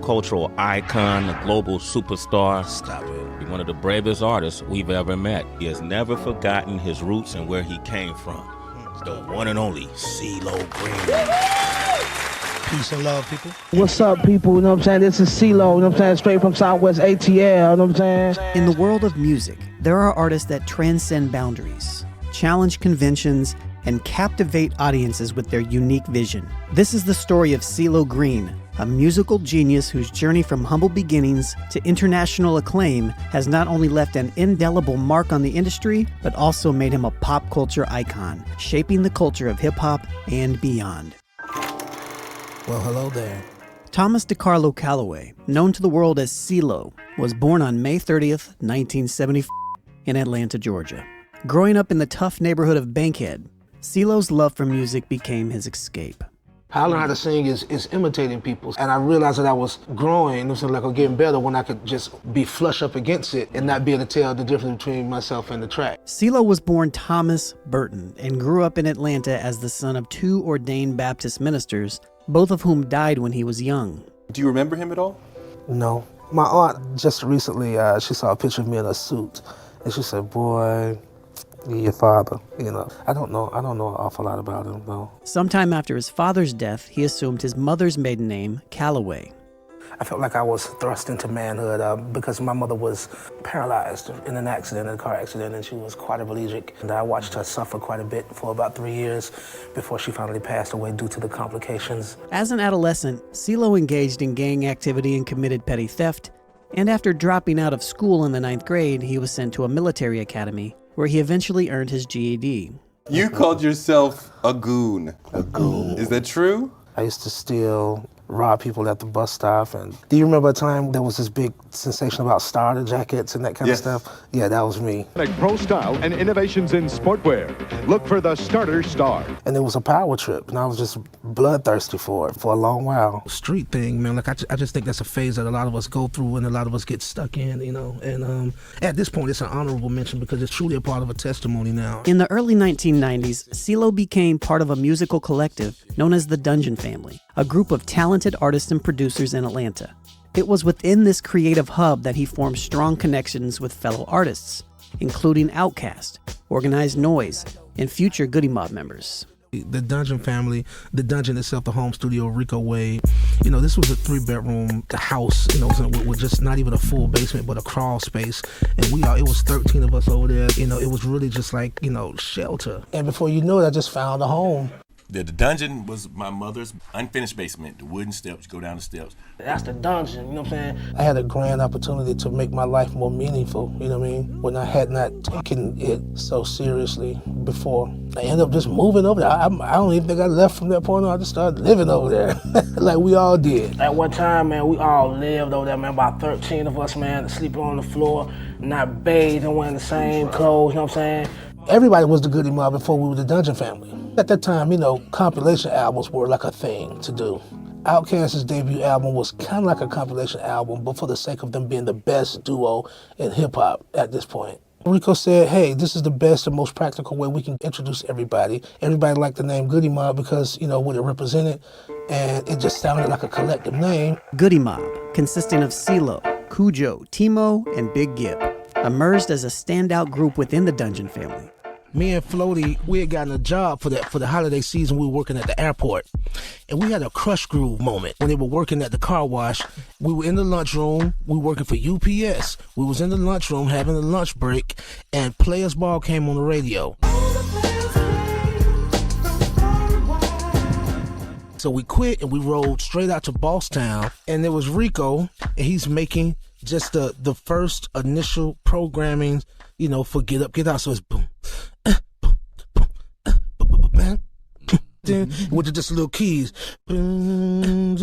cultural icon, a global superstar. Stop it. He's one of the bravest artists we've ever met. He has never forgotten his roots and where he came from. It's the one and only CeeLo Green. Peace and love, people. What's up, people? You know what I'm saying? This is CeeLo, you know what I'm saying? Straight from Southwest ATL, you know what I'm saying? In the world of music, there are artists that transcend boundaries, challenge conventions, and captivate audiences with their unique vision. This is the story of CeeLo Green, a musical genius whose journey from humble beginnings to international acclaim has not only left an indelible mark on the industry, but also made him a pop culture icon, shaping the culture of hip-hop and beyond. Well, hello there. 𝗕𝗥𝗪𝗡𝗚𝗚, known to the world as CeeLo, was born on May 30th, 1974 in Atlanta, Georgia. Growing up in the tough neighborhood of Bankhead, CeeLo's love for music became his escape. How I learned how to sing is imitating people. And I realized that I was growing, or getting better when I could just be flush up against it and not be able to tell the difference between myself and the track. CeeLo was born Thomas Burton and grew up in Atlanta as the son of two ordained Baptist ministers, both of whom died when he was young. Do you remember him at all? No. My aunt just recently, she saw a picture of me in a suit. And she said, boy, you're your father, you know. I don't know an awful lot about him, though. Sometime after his father's death, he assumed his mother's maiden name, Calloway. I felt like I was thrust into manhood because my mother was paralyzed in a car accident, and she was quadriplegic. And I watched her suffer quite a bit for about 3 years before she finally passed away due to the complications. As an adolescent, CeeLo engaged in gang activity and committed petty theft. And after dropping out of school in the 9th grade, he was sent to a military academy, where he eventually earned his GED. You called yourself a goon. A goon. Is that true? I used to steal, rob people at the bus stop. And do you remember a time there was this big sensation about starter jackets and that kind of stuff? Yeah, that was me. Like pro style and innovations in sportwear. Look for the Starter Star. And it was a power trip, and I was just bloodthirsty for it for a long while. Street thing, man, like I just think that's a phase that a lot of us go through and a lot of us get stuck in, you know. And at this point, it's an honorable mention because it's truly a part of a testimony now. In the early 1990s, CeeLo became part of a musical collective known as the Dungeon Family, a group of talented artists and producers in Atlanta. It was within this creative hub that he formed strong connections with fellow artists, including Outkast, Organized Noise, and future Goodie Mob members. The Dungeon Family, the Dungeon itself, the home studio, Rico Wade, you know, this was a 3-bedroom house, you know, with just not even a full basement, but a crawl space. And it was 13 of us over there, you know, it was really just like, you know, shelter. And before you know it, I just found a home. The dungeon was my mother's unfinished basement, the wooden steps, go down the steps. That's the dungeon, you know what I'm saying? I had a grand opportunity to make my life more meaningful, you know what I mean? When I had not taken it so seriously before. I ended up just moving over there. I don't even think I left from that point on. I just started living over there, like we all did. At one time, man, we all lived over there, man, about 13 of us, man, sleeping on the floor, not bathed and wearing the same clothes, you know what I'm saying? Everybody was the Goodie Mob before we were the Dungeon Family. At that time, you know, compilation albums were like a thing to do. Outkast's debut album was kind of like a compilation album, but for the sake of them being the best duo in hip-hop at this point. Rico said, hey, this is the best and most practical way we can introduce everybody. Everybody liked the name Goodie Mob because, you know, what it represented, and it just sounded like a collective name. Goodie Mob, consisting of CeeLo, Cujo, Timo, and Big Gip, emerged as a standout group within the Dungeon Family. Me and Floaty, we had gotten a job for the holiday season. We were working at the airport, and we had a Crush Groove moment when they were working at the car wash. We were in the lunchroom. We were working for UPS. We was in the lunchroom having a lunch break, and Players Ball came on the radio. So we quit and we rode straight out to Bosstown, and there was Rico, and he's making just the first initial programming, you know, for Get Up, Get Out. So it's boom, with just little keys. And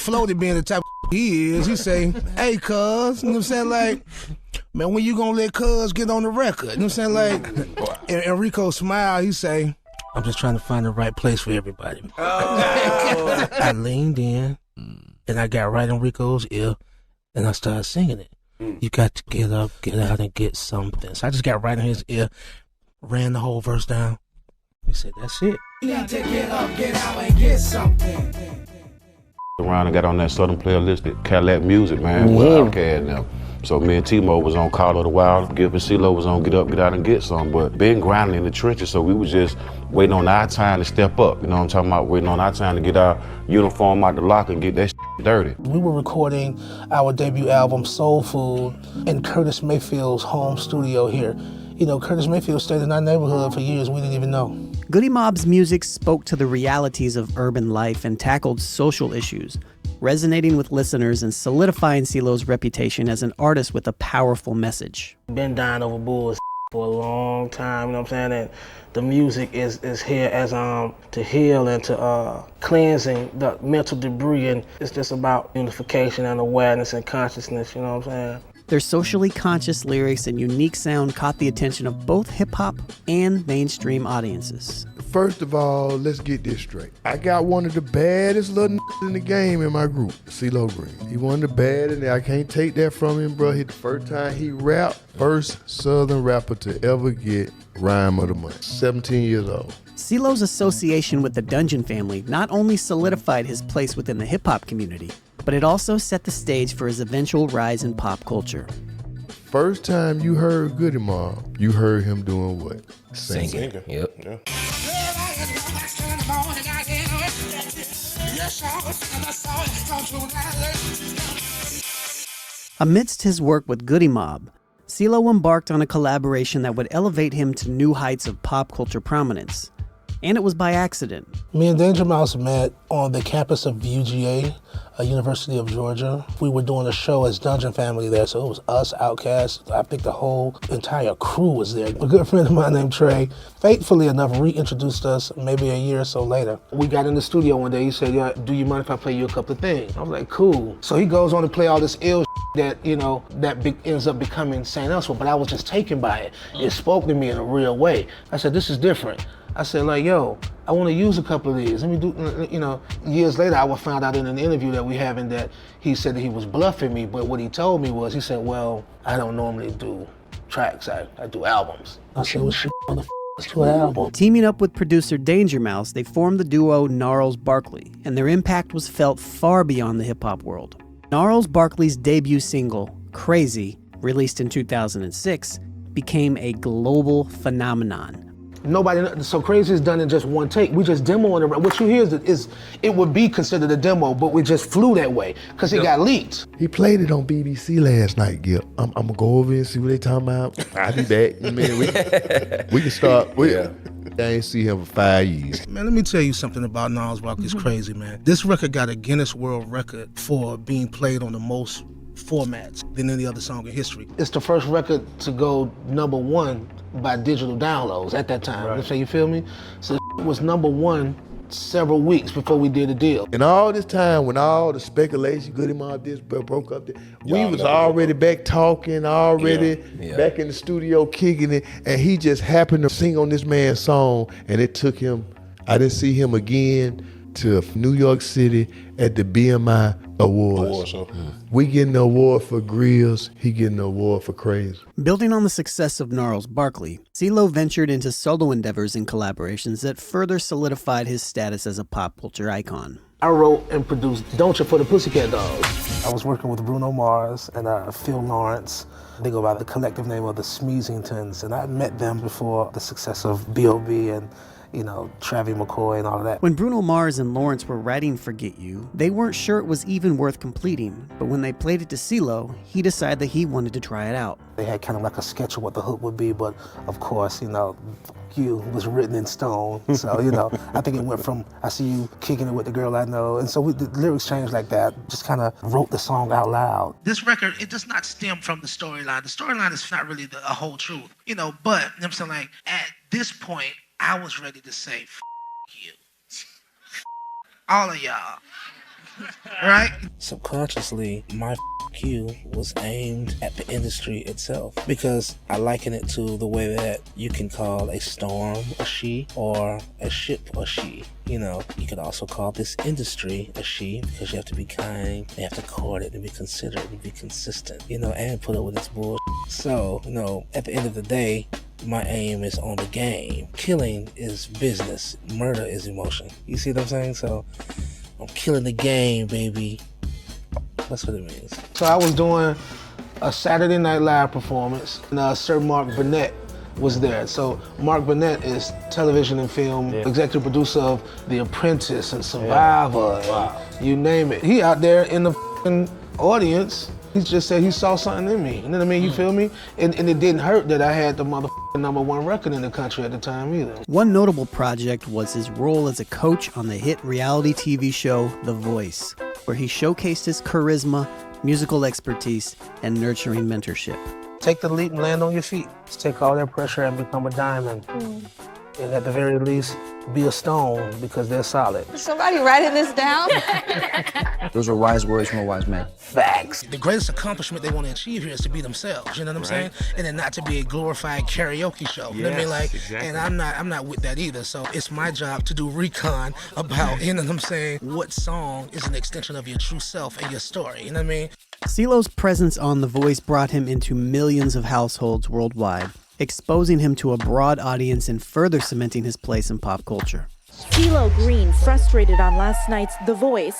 Floaty being the type of he is, he say, hey, cuz, you know what I'm saying? Like, man, when you gonna let cuz get on the record? You know what I'm saying? Like, and Rico smile, he say, I'm just trying to find the right place for everybody. Oh. I leaned in, and I got right in Rico's ear, and I started singing it. You got to get up, get out, and get something. So I just got right in his ear, ran the whole verse down. He said, that's it. You got to get up, get out, and get something. around and got on that Southern playlist, that Cadillac Music, man, with Outkast and them. So me and T-Mo was on Call of the Wild, Gibb and CeeLo was on Get Up, Get Out and Get Some, but been grinding in the trenches, so we was just waiting on our time to step up, you know what I'm talking about? Waiting on our time to get our uniform out the locker and get that dirty. We were recording our debut album, Soul Food, in Curtis Mayfield's home studio here. You know, Curtis Mayfield stayed in our neighborhood for years we didn't even know. Goodie Mob's music spoke to the realities of urban life and tackled social issues, resonating with listeners and solidifying CeeLo's reputation as an artist with a powerful message. Been dying over bullshit for a long time, you know what I'm saying? And the music is here as to heal and to cleansing the mental debris, and it's just about unification and awareness and consciousness, you know what I'm saying? Their socially conscious lyrics and unique sound caught the attention of both hip-hop and mainstream audiences. First of all, let's get this straight. I got one of the baddest little in the game in my group, CeeLo Green. He one of the baddest, and I can't take that from him, bro. The first time he rapped, first Southern rapper to ever get Rhyme of the Month, 17 years old. CeeLo's association with the Dungeon family not only solidified his place within the hip-hop community, but it also set the stage for his eventual rise in pop culture. First time you heard Goodie Mob, you heard him doing what? Singing. Yep. Yeah. Amidst his work with Goodie Mob, CeeLo embarked on a collaboration that would elevate him to new heights of pop culture prominence. And it was by accident. Me and 𝗕𝗔𝗡𝗚𝗓 met on the campus of UGA, University of Georgia. We were doing a show as Dungeon Family there, so it was us, Outkast. I think the whole entire crew was there. A good friend of mine named Trey, faithfully enough, reintroduced us maybe a year or so later. We got in the studio one day, he said, "Yeah, do you mind if I play you a couple of things?" I was like, cool. So he goes on to play all this ill that, you know, ends up becoming St. Elsewhere, but I was just taken by it. It spoke to me in a real way. I said, this is different. I said, like, yo, I want to use a couple of these. Let me do, you know. Years later, I found out in an interview that we having that he said that he was bluffing me, but what he told me was, he said, well, I don't normally do tracks, I do albums. I said, well, shit, let's do an album. Teaming up with producer 𝗕𝗔𝗓𝗪𝗓, they formed the duo Gnarls Barkley, and their impact was felt far beyond the hip-hop world. Gnarls Barkley's debut single, Crazy, released in 2006, became a global phenomenon. Nobody, so Crazy is done in just one take. We just demoing it. What you hear is it would be considered a demo, but we just flew that way because it got leaked. He played it on BBC last night, Gil. I'm gonna go over and see what they talking about. I'll be back. Man, we can start. I ain't see him for 5 years. Man, let me tell you something about Gnarls Barkley's Crazy, man. This record got a Guinness World Record for being played on the most formats than any other song in history. It's the first record to go #1 by digital downloads at that time. Right. So you feel me? So it was #1 several weeks before we did a deal. And all this time, when all the speculation, Goodie Mob this broke up, we was already back talking, already back in the studio kicking it, and he just happened to sing on this man's song, and it took him, I didn't see him again to New York City at the BMI Awards. We getting the award for Grills, he getting the award for Crazy. Building on the success of Gnarls Barkley, CeeLo ventured into solo endeavors and collaborations that further solidified his status as a pop culture icon. I wrote and produced Don't You for the Pussycat Dolls. I was working with Bruno Mars and Phil Lawrence. They go by the collective name of the 𝗕𝗔𝗡𝗚𝗓, and I met them before the success of B.O.B. and Travis McCoy and all of that. When Bruno Mars and Lawrence were writing Forget You, they weren't sure it was even worth completing, but when they played it to CeeLo, he decided that he wanted to try it out. They had kind of like a sketch of what the hook would be, but of course, you was written in stone. So, I think it went from, I see you kicking it with the girl I know, and so the lyrics changed like that. Just kind of wrote the song out loud. This record, it does not stem from the storyline. The storyline is not really a whole truth, but I'm saying, like, at this point, I was ready to say, F you. All of y'all. Right? Subconsciously, my F you was aimed at the industry itself because I liken it to the way that you can call a storm a she or a ship a she. You could also call this industry a she because you have to be kind, you have to court it and be considerate and be consistent, and put up with this bullshit. So, at the end of the day, my aim is on the game. Killing is business. Murder is emotion. You see what I'm saying? So I'm killing the game, baby. That's what it means. So I was doing a Saturday Night Live performance, and Sir Mark Burnett was there. So Mark Burnett is television and film executive producer of The Apprentice and Survivor, and you name it. He out there in the audience. He just said he saw something in me. You know what I mean? You feel me? And it didn't hurt that I had the #1 record in the country at the time either. One notable project was his role as a coach on the hit reality TV show The Voice, where he showcased his charisma, musical expertise, and nurturing mentorship. Take the leap and land on your feet. Just take all that pressure and become a diamond. And at the very least, be a stone because they're solid. Is somebody writing this down? Those are wise words from a wise man. Facts. The greatest accomplishment they want to achieve here is to be themselves, you know what I'm saying? And then not to be a glorified karaoke show. You know what I mean? Like, exactly. And I'm not with that either. So it's my job to do recon about, you know what I'm saying, what song is an extension of your true self and your story, you know what I mean? CeeLo's presence on The Voice brought him into millions of households worldwide, exposing him to a broad audience and further cementing his place in pop culture. CeeLo Green frustrated on last night's The Voice.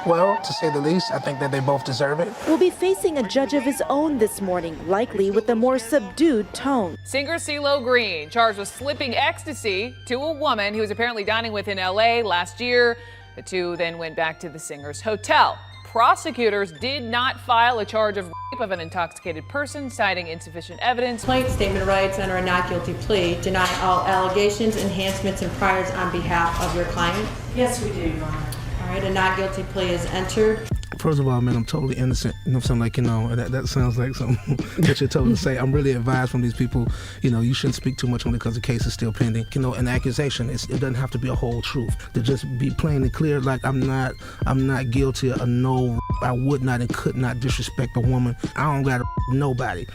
Well, to say the least, I think that they both deserve it. Will be facing a judge of his own this morning, likely with a more subdued tone. Singer CeeLo Green charged with slipping ecstasy to a woman he was apparently dining with in LA last year. The two then went back to the singer's hotel. Prosecutors did not file a charge of rape of an intoxicated person, citing insufficient evidence. Complaint statement writes under a not guilty plea, deny all allegations, enhancements, and priors on behalf of your client. Yes, we do, Your Honor. All right, a not guilty plea is entered. First of all, man, I'm totally innocent. You know what I'm saying? Like, you know, that sounds like something that you're told to say. I'm really advised from these people, you know, you shouldn't speak too much on it because the case is still pending. You know, an accusation, it doesn't have to be a whole truth. To just be plain and clear, like I'm not guilty of no, I would not and could not disrespect a woman. I don't got nobody.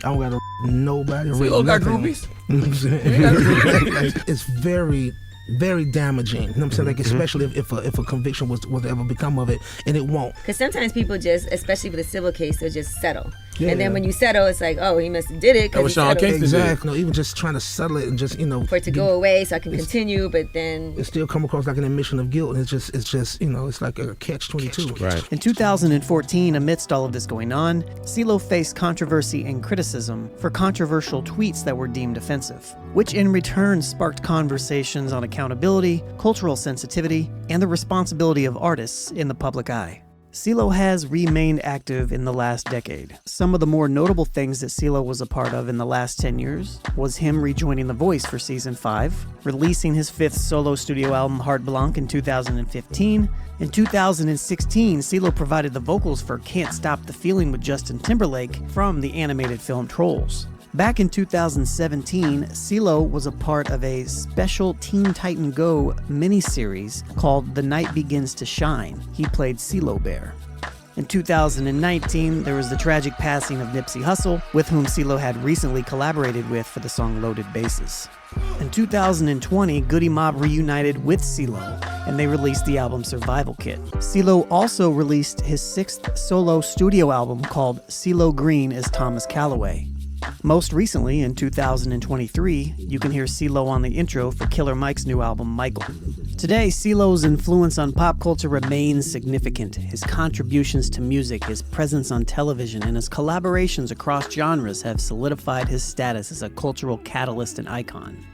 I don't got nobody. So you don't got groupies? You know what I'm saying? It's very damaging. You know what I'm saying? Like, especially if a conviction was to ever become of it, and it won't. Because sometimes people just, especially with a civil case, they'll just settle. Yeah. And then when you settle, it's like, oh, he must have did it. That was Sean Kingston. Exactly. No, even just trying to settle it and just, you know, for it to go away so I can continue, but then it still come across like an admission of guilt, and it's just you know, it's like a catch-22. Right. In 2014, amidst all of this going on, CeeLo faced controversy and criticism for controversial tweets that were deemed offensive, which in return sparked conversations on accountability, cultural sensitivity, and the responsibility of artists in the public eye. CeeLo has remained active in the last decade. Some of the more notable things that CeeLo was a part of in the last 10 years was him rejoining The Voice for season 5, releasing his 5th solo studio album 𝗕𝗥𝗓𝗡𝗚 in 2015. In 2016, CeeLo provided the vocals for Can't Stop the Feeling with Justin Timberlake from the animated film Trolls. Back in 2017, CeeLo was a part of a special Teen Titan Go miniseries called The Night Begins to Shine. He played CeeLo Bear. In 2019, there was the tragic passing of Nipsey Hussle, with whom CeeLo had recently collaborated with for the song Loaded Bases. In 2020, Goodie Mob reunited with CeeLo, and they released the album Survival Kit. CeeLo also released his 6th solo studio album called CeeLo Green as Thomas Calloway. Most recently, in 2023, you can hear CeeLo on the intro for Killer Mike's new album, Michael. Today, CeeLo's influence on pop culture remains significant. His contributions to music, his presence on television, and his collaborations across genres have solidified his status as a cultural catalyst and icon.